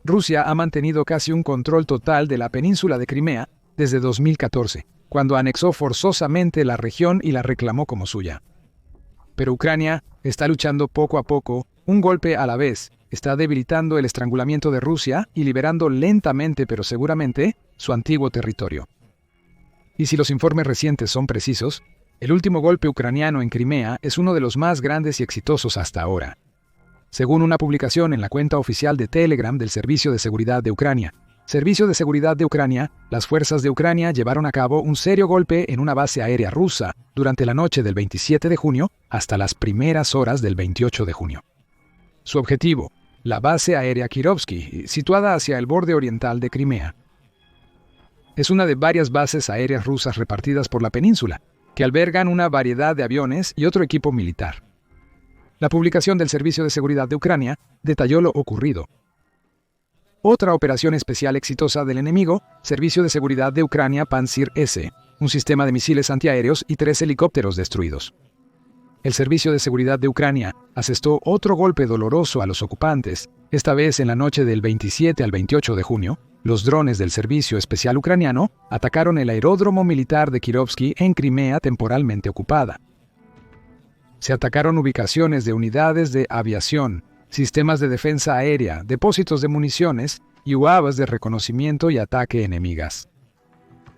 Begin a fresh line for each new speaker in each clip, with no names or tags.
Rusia ha mantenido casi un control total de la península de Crimea desde 2014, cuando anexó forzosamente la región y la reclamó como suya. Pero Ucrania está luchando poco a poco, un golpe a la vez, está debilitando el estrangulamiento de Rusia y liberando lentamente pero seguramente su antiguo territorio. Y si los informes recientes son precisos, el último golpe ucraniano en Crimea es uno de los más grandes y exitosos hasta ahora. Según una publicación en la cuenta oficial de Telegram del Servicio de Seguridad de Ucrania, las fuerzas de Ucrania llevaron a cabo un serio golpe en una base aérea rusa durante la noche del 27 de junio hasta las primeras horas del 28 de junio. Su objetivo, la base aérea Kirovsky, situada hacia el borde oriental de Crimea. Es una de varias bases aéreas rusas repartidas por la península, que albergan una variedad de aviones y otro equipo militar. La publicación del Servicio de Seguridad de Ucrania detalló lo ocurrido. Otra operación especial exitosa del enemigo, Servicio de Seguridad de Ucrania Pantsir-S, un sistema de misiles antiaéreos y 3 helicópteros destruidos. El Servicio de Seguridad de Ucrania asestó otro golpe doloroso a los ocupantes, esta vez en la noche del 27 al 28 de junio. Los drones del Servicio Especial Ucraniano atacaron el aeródromo militar de Kirovsky en Crimea temporalmente ocupada. Se atacaron ubicaciones de unidades de aviación, sistemas de defensa aérea, depósitos de municiones y UAVs de reconocimiento y ataque enemigas.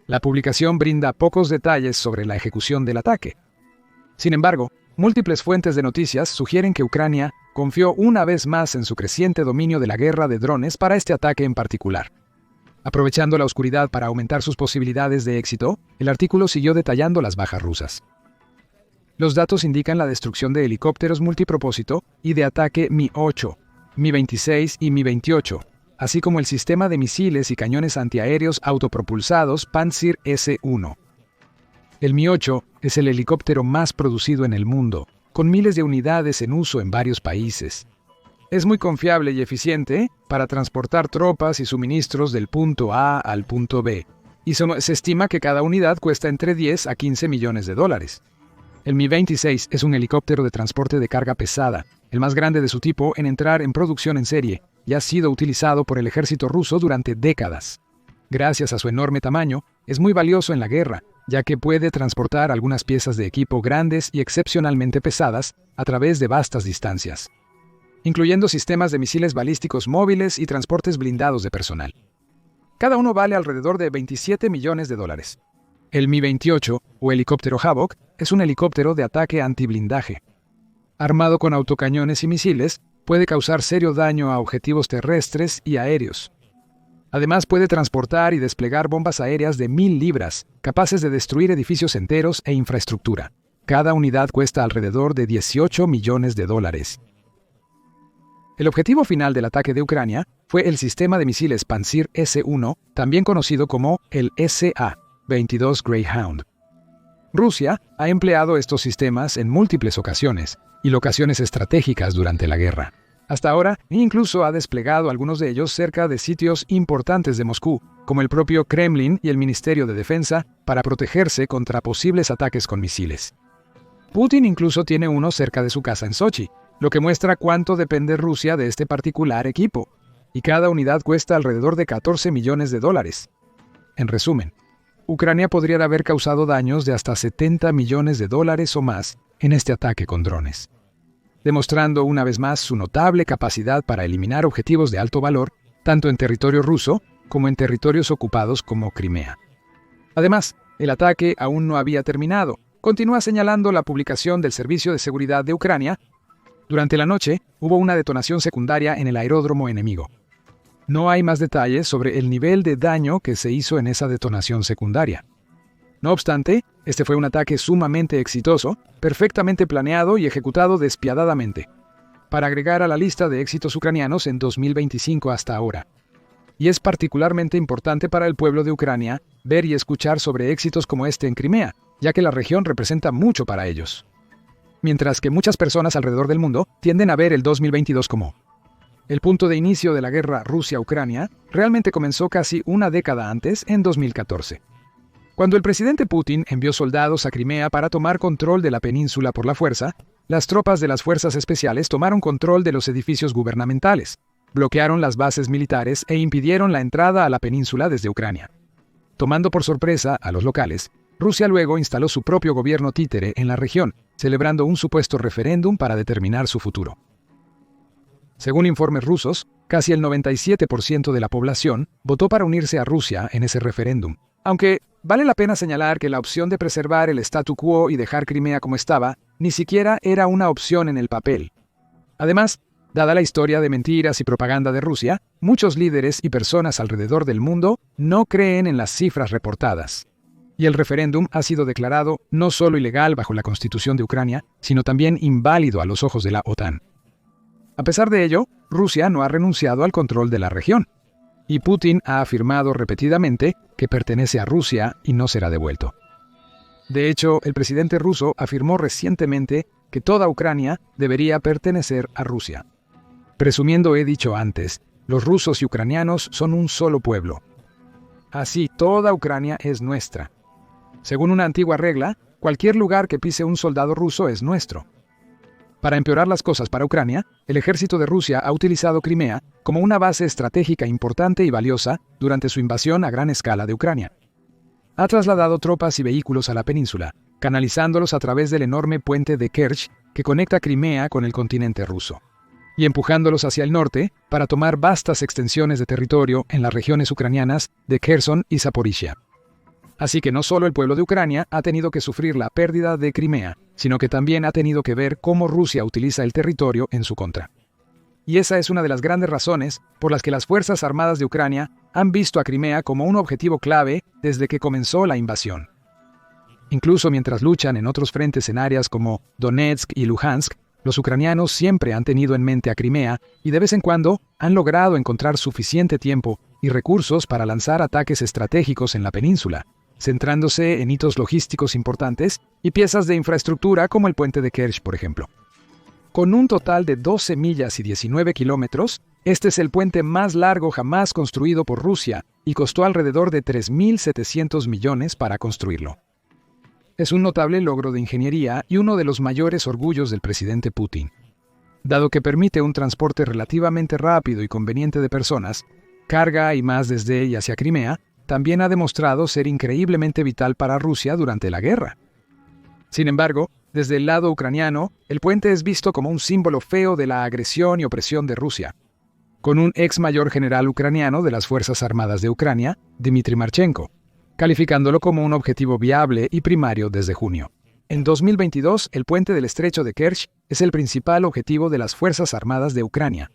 La publicación brinda pocos detalles sobre la ejecución del ataque. Sin embargo, múltiples fuentes de noticias sugieren que Ucrania confió una vez más en su creciente dominio de la guerra de drones para este ataque en particular. Aprovechando la oscuridad para aumentar sus posibilidades de éxito, el artículo siguió detallando las bajas rusas. Los datos indican la destrucción de helicópteros multipropósito y de ataque Mi-8, Mi-26 y Mi-28, así como el sistema de misiles y cañones antiaéreos autopropulsados Pantsir-S-1. El Mi-8 es el helicóptero más producido en el mundo, con miles de unidades en uso en varios países. Es muy confiable y eficiente para transportar tropas y suministros del punto A al punto B, y se estima que cada unidad cuesta entre 10 a 15 millones de dólares. El Mi-26 es un helicóptero de transporte de carga pesada, el más grande de su tipo en entrar en producción en serie, y ha sido utilizado por el ejército ruso durante décadas. Gracias a su enorme tamaño, es muy valioso en la guerra, ya que puede transportar algunas piezas de equipo grandes y excepcionalmente pesadas a través de vastas distancias, incluyendo sistemas de misiles balísticos móviles y transportes blindados de personal. Cada uno vale alrededor de 27 millones de dólares. El Mi-28, o helicóptero Havok, es un helicóptero de ataque antiblindaje. Armado con autocañones y misiles, puede causar serio daño a objetivos terrestres y aéreos. Además, puede transportar y desplegar bombas aéreas de 1000 libras, capaces de destruir edificios enteros e infraestructura. Cada unidad cuesta alrededor de 18 millones de dólares. El objetivo final del ataque de Ucrania fue el sistema de misiles Pantsir-S-1, también conocido como el SA-22 Greyhound. Rusia ha empleado estos sistemas en múltiples ocasiones y locaciones estratégicas durante la guerra. Hasta ahora, incluso ha desplegado algunos de ellos cerca de sitios importantes de Moscú, como el propio Kremlin y el Ministerio de Defensa, para protegerse contra posibles ataques con misiles. Putin incluso tiene uno cerca de su casa en Sochi, lo que muestra cuánto depende Rusia de este particular equipo, y cada unidad cuesta alrededor de 14 millones de dólares. En resumen, Ucrania podría haber causado daños de hasta 70 millones de dólares o más en este ataque con drones, demostrando una vez más su notable capacidad para eliminar objetivos de alto valor, tanto en territorio ruso como en territorios ocupados como Crimea. Además, el ataque aún no había terminado, continúa señalando la publicación del Servicio de Seguridad de Ucrania. Durante la noche, hubo una detonación secundaria en el aeródromo enemigo. No hay más detalles sobre el nivel de daño que se hizo en esa detonación secundaria. No obstante, este fue un ataque sumamente exitoso, perfectamente planeado y ejecutado despiadadamente, para agregar a la lista de éxitos ucranianos en 2025 hasta ahora. Y es particularmente importante para el pueblo de Ucrania ver y escuchar sobre éxitos como este en Crimea, ya que la región representa mucho para ellos. Mientras que muchas personas alrededor del mundo tienden a ver el 2022 como el punto de inicio de la guerra Rusia-Ucrania, realmente comenzó casi una década antes, en 2014. Cuando el presidente Putin envió soldados a Crimea para tomar control de la península por la fuerza, las tropas de las fuerzas especiales tomaron control de los edificios gubernamentales, bloquearon las bases militares e impidieron la entrada a la península desde Ucrania. Tomando por sorpresa a los locales, Rusia luego instaló su propio gobierno títere en la región, celebrando un supuesto referéndum para determinar su futuro. Según informes rusos, casi el 97% de la población votó para unirse a Rusia en ese referéndum, aunque vale la pena señalar que la opción de preservar el statu quo y dejar Crimea como estaba ni siquiera era una opción en el papel. Además, dada la historia de mentiras y propaganda de Rusia, muchos líderes y personas alrededor del mundo no creen en las cifras reportadas. Y el referéndum ha sido declarado no solo ilegal bajo la Constitución de Ucrania, sino también inválido a los ojos de la OTAN. A pesar de ello, Rusia no ha renunciado al control de la región, y Putin ha afirmado repetidamente que pertenece a Rusia y no será devuelto. De hecho, el presidente ruso afirmó recientemente que toda Ucrania debería pertenecer a Rusia. Presumiendo he dicho antes, los rusos y ucranianos son un solo pueblo. Así, toda Ucrania es nuestra. Según una antigua regla, cualquier lugar que pise un soldado ruso es nuestro. Para empeorar las cosas para Ucrania, el ejército de Rusia ha utilizado Crimea como una base estratégica importante y valiosa durante su invasión a gran escala de Ucrania. Ha trasladado tropas y vehículos a la península, canalizándolos a través del enorme puente de Kerch que conecta Crimea con el continente ruso, y empujándolos hacia el norte para tomar vastas extensiones de territorio en las regiones ucranianas de Kherson y Zaporizhia. Así que no solo el pueblo de Ucrania ha tenido que sufrir la pérdida de Crimea, sino que también ha tenido que ver cómo Rusia utiliza el territorio en su contra. Y esa es una de las grandes razones por las que las Fuerzas Armadas de Ucrania han visto a Crimea como un objetivo clave desde que comenzó la invasión. Incluso mientras luchan en otros frentes en áreas como Donetsk y Luhansk, los ucranianos siempre han tenido en mente a Crimea y de vez en cuando han logrado encontrar suficiente tiempo y recursos para lanzar ataques estratégicos en la península, centrándose en hitos logísticos importantes y piezas de infraestructura como el puente de Kerch, por ejemplo. Con un total de 12 millas y 19 kilómetros, este es el puente más largo jamás construido por Rusia y costó alrededor de 3.700 millones para construirlo. Es un notable logro de ingeniería y uno de los mayores orgullos del presidente Putin. Dado que permite un transporte relativamente rápido y conveniente de personas, carga y más desde y hacia Crimea, también ha demostrado ser increíblemente vital para Rusia durante la guerra. Sin embargo, desde el lado ucraniano, el puente es visto como un símbolo feo de la agresión y opresión de Rusia, con un ex mayor general ucraniano de las Fuerzas Armadas de Ucrania, Dmitry Marchenko, calificándolo como un objetivo viable y primario desde junio. En 2022, el puente del estrecho de Kerch es el principal objetivo de las Fuerzas Armadas de Ucrania.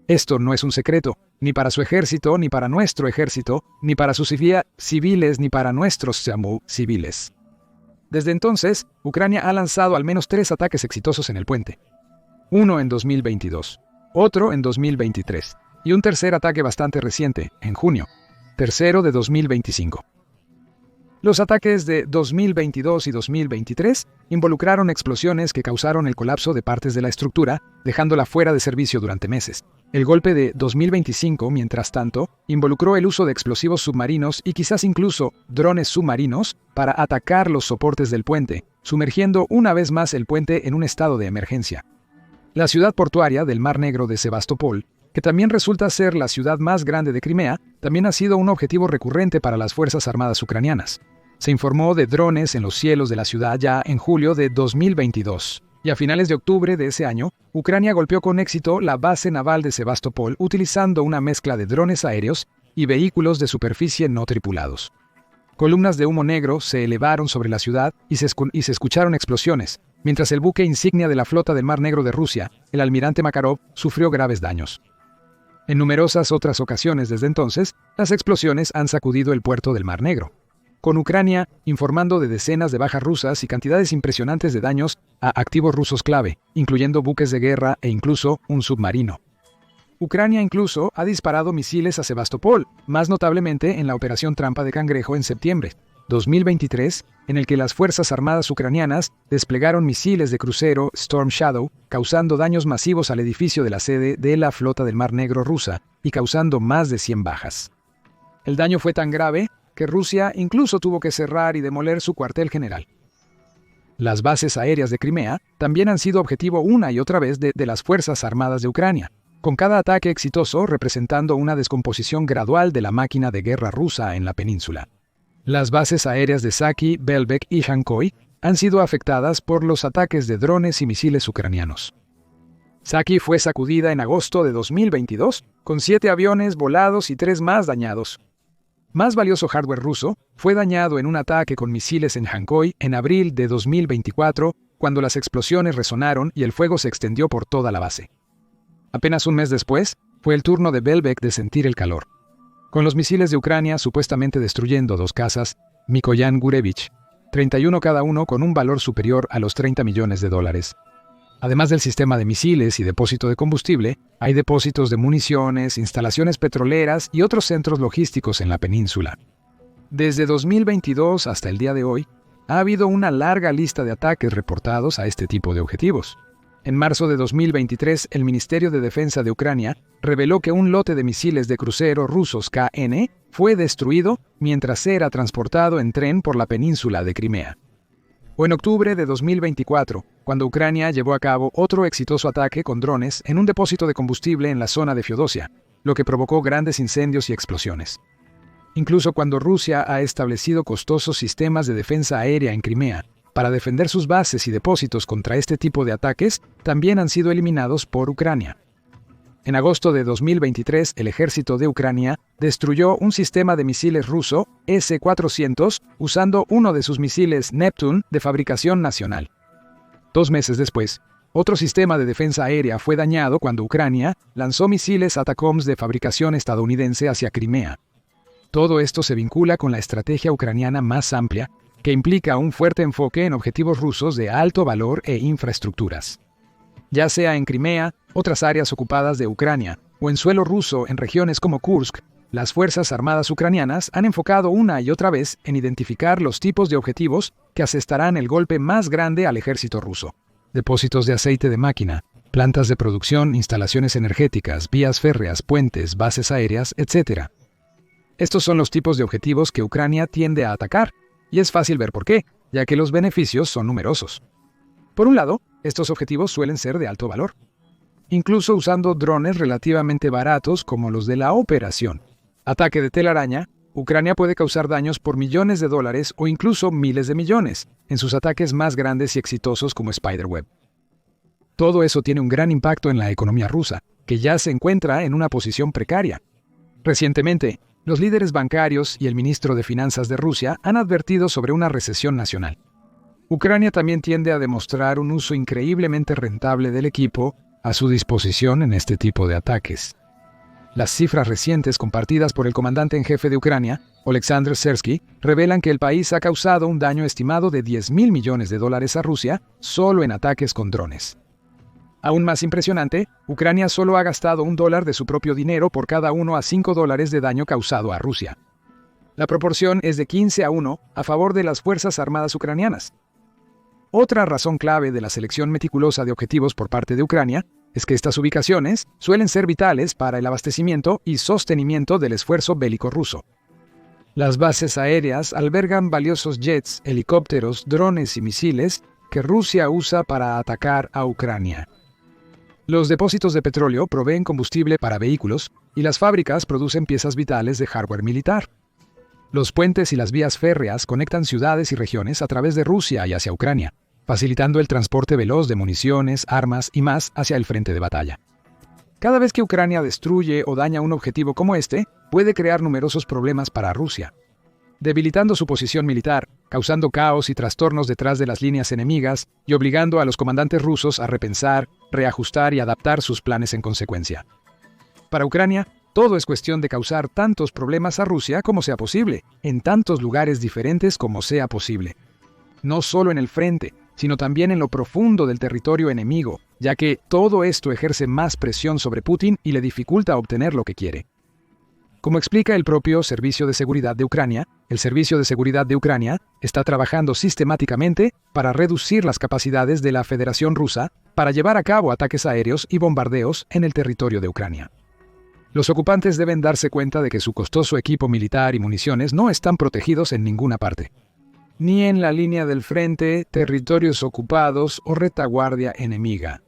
Esto no es un secreto, ni para su ejército, ni para nuestro ejército, ni para sus civiles, ni para nuestros civiles. Desde entonces, Ucrania ha lanzado al menos 3 ataques exitosos en el puente. Uno en 2022, otro en 2023, y un tercer ataque bastante reciente, en junio, tercero de 2025. Los ataques de 2022 y 2023 involucraron explosiones que causaron el colapso de partes de la estructura, dejándola fuera de servicio durante meses. El golpe de 2025, mientras tanto, involucró el uso de explosivos submarinos y quizás incluso drones submarinos para atacar los soportes del puente, sumergiendo una vez más el puente en un estado de emergencia. La ciudad portuaria del Mar Negro de Sebastopol, que también resulta ser la ciudad más grande de Crimea, también ha sido un objetivo recurrente para las Fuerzas Armadas ucranianas. Se informó de drones en los cielos de la ciudad ya en julio de 2022. Y a finales de octubre de ese año, Ucrania golpeó con éxito la base naval de Sebastopol utilizando una mezcla de drones aéreos y vehículos de superficie no tripulados. Columnas de humo negro se elevaron sobre la ciudad y se escucharon explosiones, mientras el buque insignia de la flota del Mar Negro de Rusia, el almirante Makarov, sufrió graves daños. En numerosas otras ocasiones desde entonces, las explosiones han sacudido el puerto del Mar Negro, con Ucrania informando de decenas de bajas rusas y cantidades impresionantes de daños a activos rusos clave, incluyendo buques de guerra e incluso un submarino. Ucrania incluso ha disparado misiles a Sebastopol, más notablemente en la Operación Trampa de Cangrejo en septiembre 2023, en el que las Fuerzas Armadas ucranianas desplegaron misiles de crucero Storm Shadow, causando daños masivos al edificio de la sede de la Flota del Mar Negro rusa y causando más de 100 bajas. El daño fue tan grave que Rusia incluso tuvo que cerrar y demoler su cuartel general. Las bases aéreas de Crimea también han sido objetivo una y otra vez de las Fuerzas Armadas de Ucrania. con cada ataque exitoso representando una descomposición gradual de la máquina de guerra rusa en la península. Las bases aéreas de Saki, Belbek y Jankoy han sido afectadas por los ataques de drones y misiles ucranianos. Saki fue sacudida en agosto de 2022, con 7 aviones volados y 3 más dañados. Más valioso hardware ruso fue dañado en un ataque con misiles en Jankoy en abril de 2024, cuando las explosiones resonaron y el fuego se extendió por toda la base. Apenas un mes después, fue el turno de Belbek de sentir el calor. Con los misiles de Ucrania supuestamente destruyendo 2 casas, Mikoyan Gurevich, 31 cada uno con un valor superior a los $30 millones. Además del sistema de misiles y depósito de combustible, hay depósitos de municiones, instalaciones petroleras y otros centros logísticos en la península. Desde 2022 hasta el día de hoy, ha habido una larga lista de ataques reportados a este tipo de objetivos. En marzo de 2023, el Ministerio de Defensa de Ucrania reveló que un lote de misiles de crucero rusos KN fue destruido mientras era transportado en tren por la península de Crimea. O en octubre de 2024, cuando Ucrania llevó a cabo otro exitoso ataque con drones en un depósito de combustible en la zona de Feodosia, lo que provocó grandes incendios y explosiones. Incluso cuando Rusia ha establecido costosos sistemas de defensa aérea en Crimea, para defender sus bases y depósitos contra este tipo de ataques, también han sido eliminados por Ucrania. En agosto de 2023, el ejército de Ucrania destruyó un sistema de misiles ruso S-400 usando uno de sus misiles Neptune de fabricación nacional. 2 meses después, otro sistema de defensa aérea fue dañado cuando Ucrania lanzó misiles ATACMS de fabricación estadounidense hacia Crimea. Todo esto se vincula con la estrategia ucraniana más amplia, que implica un fuerte enfoque en objetivos rusos de alto valor e infraestructuras. Ya sea en Crimea, otras áreas ocupadas de Ucrania, o en suelo ruso en regiones como Kursk, las Fuerzas Armadas ucranianas han enfocado una y otra vez en identificar los tipos de objetivos que asestarán el golpe más grande al ejército ruso. Depósitos de aceite de máquina, plantas de producción, instalaciones energéticas, vías férreas, puentes, bases aéreas, etc. Estos son los tipos de objetivos que Ucrania tiende a atacar, y es fácil ver por qué, ya que los beneficios son numerosos. Por un lado, estos objetivos suelen ser de alto valor, incluso usando drones relativamente baratos como los de la Operación Ataque de Telaraña. Ucrania puede causar daños por millones de dólares o incluso miles de millones en sus ataques más grandes y exitosos como Spiderweb. Todo eso tiene un gran impacto en la economía rusa, que ya se encuentra en una posición precaria. Recientemente, los líderes bancarios y el ministro de Finanzas de Rusia han advertido sobre una recesión nacional. Ucrania también tiende a demostrar un uso increíblemente rentable del equipo a su disposición en este tipo de ataques. Las cifras recientes compartidas por el comandante en jefe de Ucrania, Oleksandr Sersky, revelan que el país ha causado un daño estimado de $10.000 millones a Rusia solo en ataques con drones. Aún más impresionante, Ucrania solo ha gastado $1 de su propio dinero por cada 1 a 5 dólares de daño causado a Rusia. La proporción es de 15-1 a favor de las Fuerzas Armadas ucranianas. Otra razón clave de la selección meticulosa de objetivos por parte de Ucrania es que estas ubicaciones suelen ser vitales para el abastecimiento y sostenimiento del esfuerzo bélico ruso. Las bases aéreas albergan valiosos jets, helicópteros, drones y misiles que Rusia usa para atacar a Ucrania. Los depósitos de petróleo proveen combustible para vehículos y las fábricas producen piezas vitales de hardware militar. Los puentes y las vías férreas conectan ciudades y regiones a través de Rusia y hacia Ucrania, facilitando el transporte veloz de municiones, armas y más hacia el frente de batalla. Cada vez que Ucrania destruye o daña un objetivo como este, puede crear numerosos problemas para Rusia, debilitando su posición militar, causando caos y trastornos detrás de las líneas enemigas y obligando a los comandantes rusos a repensar, reajustar y adaptar sus planes en consecuencia. Para Ucrania, todo es cuestión de causar tantos problemas a Rusia como sea posible, en tantos lugares diferentes como sea posible. No solo en el frente, sino también en lo profundo del territorio enemigo, ya que todo esto ejerce más presión sobre Putin y le dificulta obtener lo que quiere. Como explica el propio Servicio de Seguridad de Ucrania, el Servicio de Seguridad de Ucrania está trabajando sistemáticamente para reducir las capacidades de la Federación Rusa para llevar a cabo ataques aéreos y bombardeos en el territorio de Ucrania. Los ocupantes deben darse cuenta de que su costoso equipo militar y municiones no están protegidos en ninguna parte, ni en la línea del frente, territorios ocupados o retaguardia enemiga.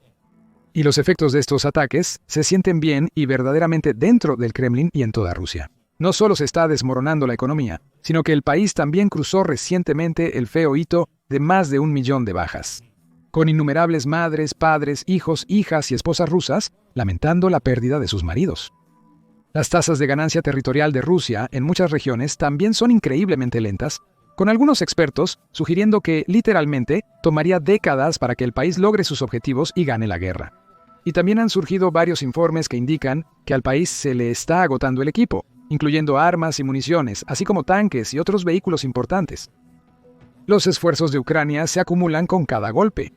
Y los efectos de estos ataques se sienten bien y verdaderamente dentro del Kremlin y en toda Rusia. No solo se está desmoronando la economía, sino que el país también cruzó recientemente el feo hito de más de 1 millón de bajas, con innumerables madres, padres, hijos, hijas y esposas rusas lamentando la pérdida de sus maridos. Las tasas de ganancia territorial de Rusia en muchas regiones también son increíblemente lentas, con algunos expertos sugiriendo que, literalmente, tomaría décadas para que el país logre sus objetivos y gane la guerra. Y también han surgido varios informes que indican que al país se le está agotando el equipo, incluyendo armas y municiones, así como tanques y otros vehículos importantes. Los esfuerzos de Ucrania se acumulan con cada golpe.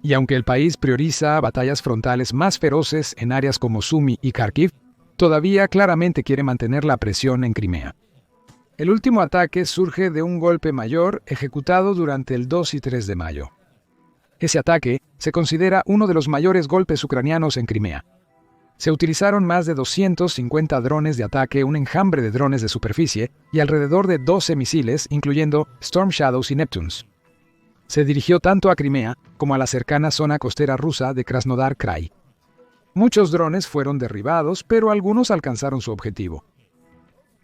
Y aunque el país prioriza batallas frontales más feroces en áreas como Sumy y Kharkiv, todavía claramente quiere mantener la presión en Crimea. El último ataque surge de un golpe mayor ejecutado durante el 2 y 3 de mayo. Ese ataque se considera uno de los mayores golpes ucranianos en Crimea. Se utilizaron más de 250 drones de ataque, un enjambre de drones de superficie y alrededor de 12 misiles, incluyendo Storm Shadows y Neptunes. Se dirigió tanto a Crimea como a la cercana zona costera rusa de Krasnodar Krai. Muchos drones fueron derribados, pero algunos alcanzaron su objetivo.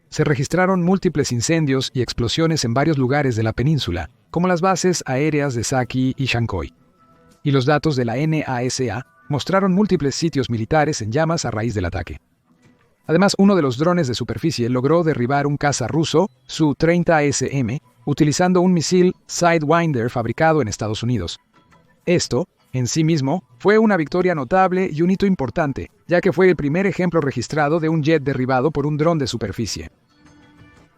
Se registraron múltiples incendios y explosiones en varios lugares de la península, como las bases aéreas de Saki y Shankoy. Y los datos de la NASA mostraron múltiples sitios militares en llamas a raíz del ataque. Además, uno de los drones de superficie logró derribar un caza ruso, Su-30SM, utilizando un misil Sidewinder fabricado en Estados Unidos. Esto, en sí mismo, fue una victoria notable y un hito importante, ya que fue el primer ejemplo registrado de un jet derribado por un dron de superficie.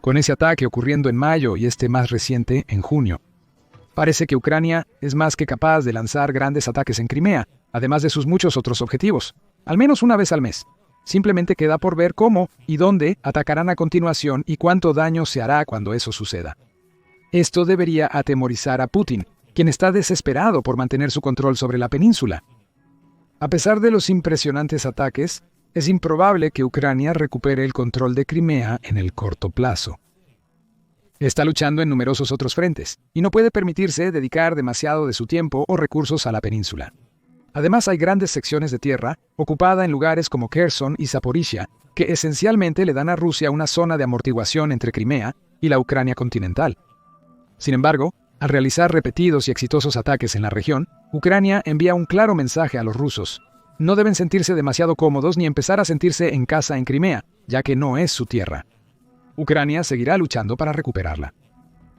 Con ese ataque ocurriendo en mayo y este más reciente en junio, parece que Ucrania es más que capaz de lanzar grandes ataques en Crimea, además de sus muchos otros objetivos, al menos una vez al mes. Simplemente queda por ver cómo y dónde atacarán a continuación y cuánto daño se hará cuando eso suceda. Esto debería atemorizar a Putin, quien está desesperado por mantener su control sobre la península. A pesar de los impresionantes ataques, es improbable que Ucrania recupere el control de Crimea en el corto plazo. Está luchando en numerosos otros frentes, y no puede permitirse dedicar demasiado de su tiempo o recursos a la península. Además, hay grandes secciones de tierra ocupada en lugares como Kherson y Zaporizhia, que esencialmente le dan a Rusia una zona de amortiguación entre Crimea y la Ucrania continental. Sin embargo, al realizar repetidos y exitosos ataques en la región, Ucrania envía un claro mensaje a los rusos. No deben sentirse demasiado cómodos ni empezar a sentirse en casa en Crimea, ya que no es su tierra. Ucrania seguirá luchando para recuperarla.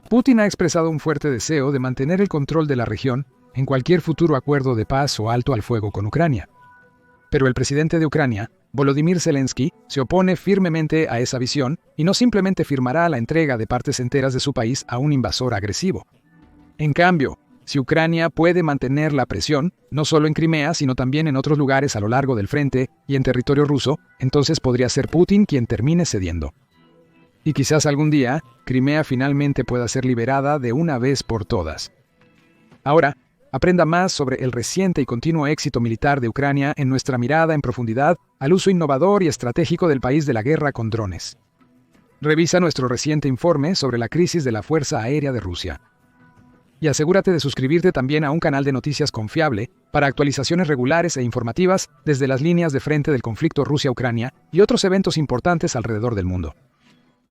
Putin ha expresado un fuerte deseo de mantener el control de la región en cualquier futuro acuerdo de paz o alto al fuego con Ucrania. Pero el presidente de Ucrania, Volodymyr Zelensky, se opone firmemente a esa visión y no simplemente firmará la entrega de partes enteras de su país a un invasor agresivo. En cambio, si Ucrania puede mantener la presión, no solo en Crimea, sino también en otros lugares a lo largo del frente y en territorio ruso, entonces podría ser Putin quien termine cediendo. Y quizás algún día, Crimea finalmente pueda ser liberada de una vez por todas. Ahora, aprenda más sobre el reciente y continuo éxito militar de Ucrania en nuestra mirada en profundidad al uso innovador y estratégico del país de la guerra con drones. Revisa nuestro reciente informe sobre la crisis de la Fuerza Aérea de Rusia. Y asegúrate de suscribirte también a un canal de noticias confiable para actualizaciones regulares e informativas desde las líneas de frente del conflicto Rusia-Ucrania y otros eventos importantes alrededor del mundo.